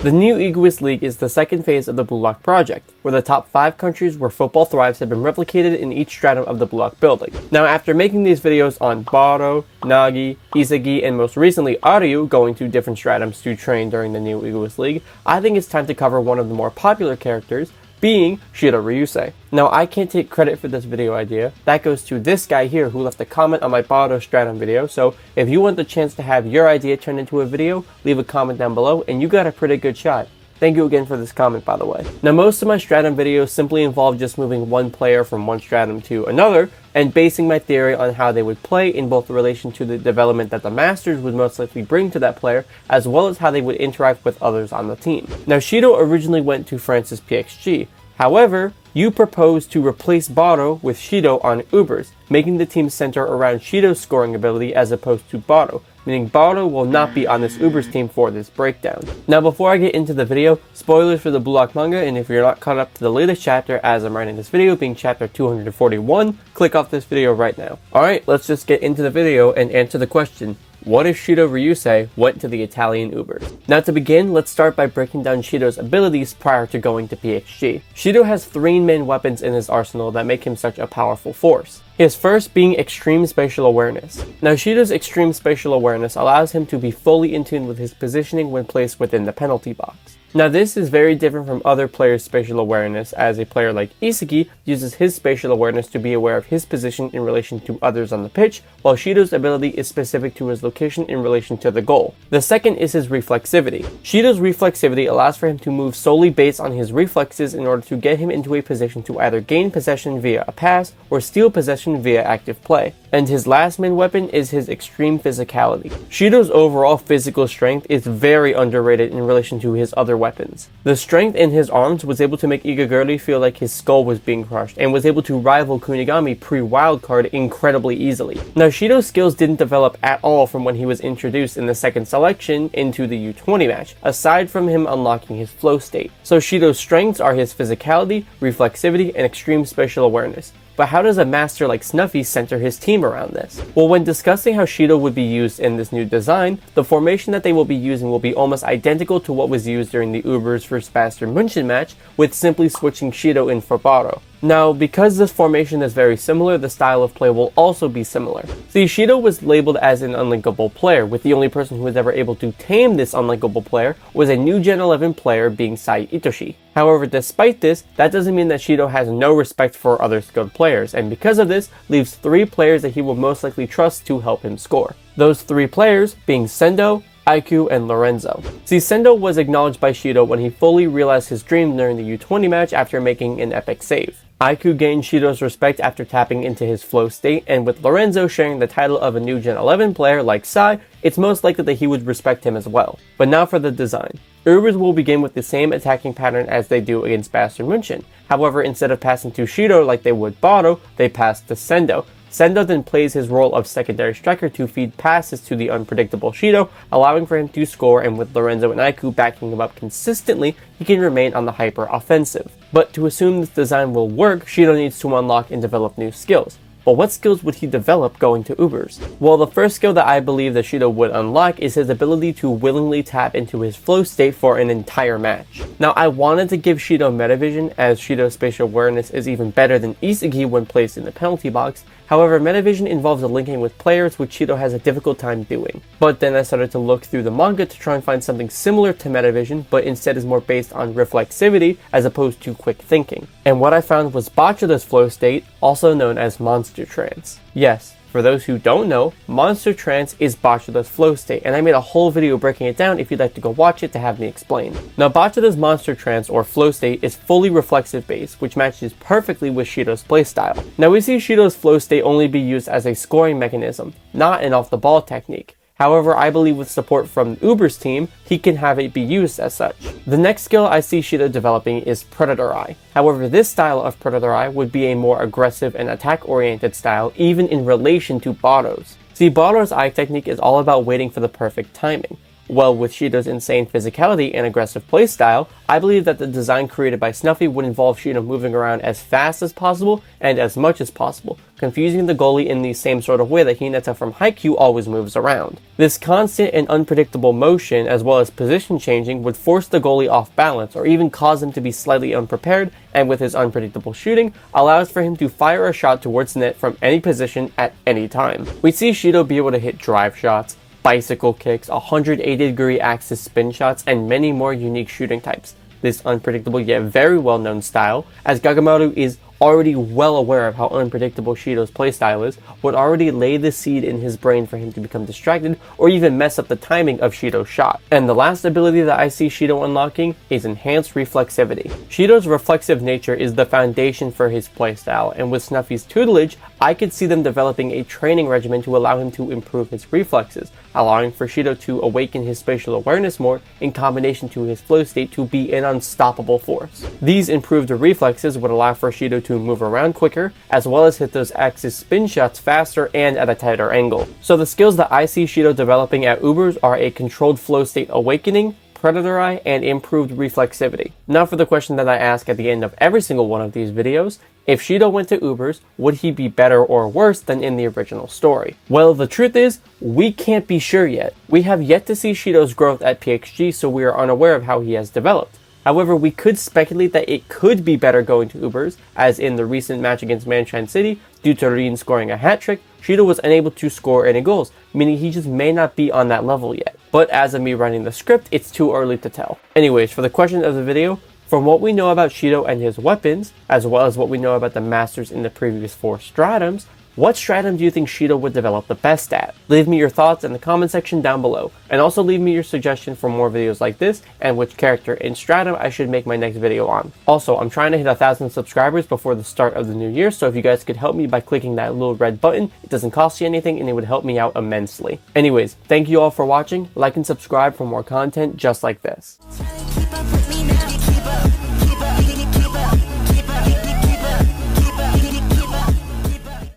The Neo Egoist League is the second phase of the BLUELOCK project, where the top 5 countries where football thrives have been replicated in each stratum of the BLUELOCK building. Now, after making these videos on Burū, Nagi, Isagi, and most recently Aryu going to different stratums to train during the Neo Egoist League, I think it's time to cover one of the more popular characters, being Shidou Ryusei. Now, I can't take credit for this video idea. That goes to this guy here who left a comment on my Burū stratum video, so if you want the chance to have your idea turned into a video, leave a comment down below and you got a pretty good shot. Thank you again for this comment, by the way. Now, most of my stratum videos simply involve just moving one player from one stratum to another and basing my theory on how they would play in both relation to the development that the masters would most likely bring to that player, as well as how they would interact with others on the team. Now, Shidou originally went to France's PXG. However, you proposed to replace Burū with Shidou on Ubers, making the team center around Shidou's scoring ability as opposed to Burū, meaning Burū will not be on this Ubers team for this breakdown. Now, before I get into the video, spoilers for the BLUELOCK manga, and if you're not caught up to the latest chapter as I'm writing this video, being chapter 241, click off this video right now. Alright, let's just get into the video and answer the question, what if Shidou Ryusei went to the Italian Ubers? Now, to begin, let's start by breaking down Shidou's abilities prior to going to PXG. Shidou has 3 main weapons in his arsenal that make him such a powerful force. His first being extreme spatial awareness. Now, Shidou's extreme spatial awareness allows him to be fully in tune with his positioning when placed within the penalty box. Now, this is very different from other players' spatial awareness, as a player like Isagi uses his spatial awareness to be aware of his position in relation to others on the pitch, while Shidou's ability is specific to his location in relation to the goal. The second is his reflexivity. Shidou's reflexivity allows for him to move solely based on his reflexes in order to get him into a position to either gain possession via a pass or steal possession via active play. And his last main weapon is his extreme physicality. Shidou's overall physical strength is very underrated in relation to his other weapons. The strength in his arms was able to make Igaguri feel like his skull was being crushed, and was able to rival Kunigami pre-wildcard incredibly easily. Now, Shidou's skills didn't develop at all from when he was introduced in the second selection into the U20 match, aside from him unlocking his flow state. So Shidou's strengths are his physicality, reflexivity, and extreme spatial awareness. But how does a master like Snuffy center his team around this? Well, when discussing how Shidou would be used in this new design, the formation that they will be using will be almost identical to what was used during the Ubers vs Bayern München match, with simply switching Shidou in for Burū. Now, because this formation is very similar, the style of play will also be similar. See, Shidou was labeled as an unlinkable player, with the only person who was ever able to tame this unlinkable player was a new Gen 11 player being Sai Itoshi. However, despite this, that doesn't mean that Shidou has no respect for other skilled players, and because of this, leaves 3 players that he will most likely trust to help him score. Those 3 players being Sendo, Aiku, and Lorenzo. See, Sendo was acknowledged by Shidou when he fully realized his dream during the U20 match after making an epic save. Aiku gained Shidou's respect after tapping into his flow state, and with Lorenzo sharing the title of a new Gen 11 player like Sai, it's most likely that he would respect him as well. But now for the design. Ubers will begin with the same attacking pattern as they do against Bayern München. However, instead of passing to Shidou like they would Burū, they pass to Sendo. Sendo then plays his role of secondary striker to feed passes to the unpredictable Shidou, allowing for him to score, and with Lorenzo and Aiku backing him up consistently, he can remain on the hyper-offensive. But to assume this design will work, Shidou needs to unlock and develop new skills. But what skills would he develop going to Ubers? Well, the first skill that I believe that Shidou would unlock is his ability to willingly tap into his flow state for an entire match. Now, I wanted to give Shidou Metavision, as Shidou's spatial awareness is even better than Isagi when placed in the penalty box. However, Metavision involves a linking with players, which Shidou has a difficult time doing. But then I started to look through the manga to try and find something similar to Metavision, but instead is more based on reflexivity as opposed to quick thinking. And what I found was Bachira's flow state, also known as Monster Trance. Yes, for those who don't know, Monster Trance is Bachira's flow state, and I made a whole video breaking it down if you'd like to go watch it to have me explain. Now, Bachira's Monster Trance or flow state is fully reflexive based, which matches perfectly with Shidou's playstyle. Now, we see Shidou's flow state only be used as a scoring mechanism, not an off-the-ball technique. However, I believe with support from Uber's team, he can have it be used as such. The next skill I see Shidou developing is Predator Eye. However, this style of Predator Eye would be a more aggressive and attack-oriented style, even in relation to Burū's. See, Burū's eye technique is all about waiting for the perfect timing. Well, with Shidou's insane physicality and aggressive playstyle, I believe that the design created by Snuffy would involve Shidou moving around as fast as possible and as much as possible, confusing the goalie in the same sort of way that Hinata from Haikyuu always moves around. This constant and unpredictable motion, as well as position changing, would force the goalie off balance or even cause him to be slightly unprepared, and with his unpredictable shooting, allows for him to fire a shot towards the net from any position at any time. We see Shidou be able to hit drive shots, bicycle kicks, 180-degree axis spin shots, and many more unique shooting types. This unpredictable yet very well known style, as Gagamaru is already well aware of how unpredictable Shidou's playstyle is, would already lay the seed in his brain for him to become distracted or even mess up the timing of Shidou's shot. And the last ability that I see Shidou unlocking is enhanced reflexivity. Shidou's reflexive nature is the foundation for his playstyle, and with Snuffy's tutelage, I could see them developing a training regimen to allow him to improve his reflexes, allowing for Shidou to awaken his spatial awareness more in combination to his flow state to be an unstoppable force. These improved reflexes would allow for Shidou to move around quicker, as well as hit those axis spin shots faster and at a tighter angle. So the skills that I see Shidou developing at Ubers are a controlled flow state awakening, Predator Eye, and improved reflexivity. Now for the question that I ask at the end of every single one of these videos: if Shidou went to Ubers, would he be better or worse than in the original story? Well, the truth is, we can't be sure yet. We have yet to see Shidou's growth at PXG, so we are unaware of how he has developed. However, we could speculate that it could be better going to Ubers, as in the recent match against Manshine City, due to Rin scoring a hat-trick, Shidou was unable to score any goals, meaning he just may not be on that level yet. But as of me writing the script, it's too early to tell. Anyways, for the question of the video, from what we know about Shidou and his weapons, as well as what we know about the masters in the previous 4 stratums, what stratum do you think Shidou would develop the best at? Leave me your thoughts in the comment section down below, and also leave me your suggestion for more videos like this, and which character in stratum I should make my next video on. Also, I'm trying to hit 1,000 subscribers before the start of the new year, so if you guys could help me by clicking that little red button, it doesn't cost you anything and it would help me out immensely. Anyways, thank you all for watching, like and subscribe for more content just like this.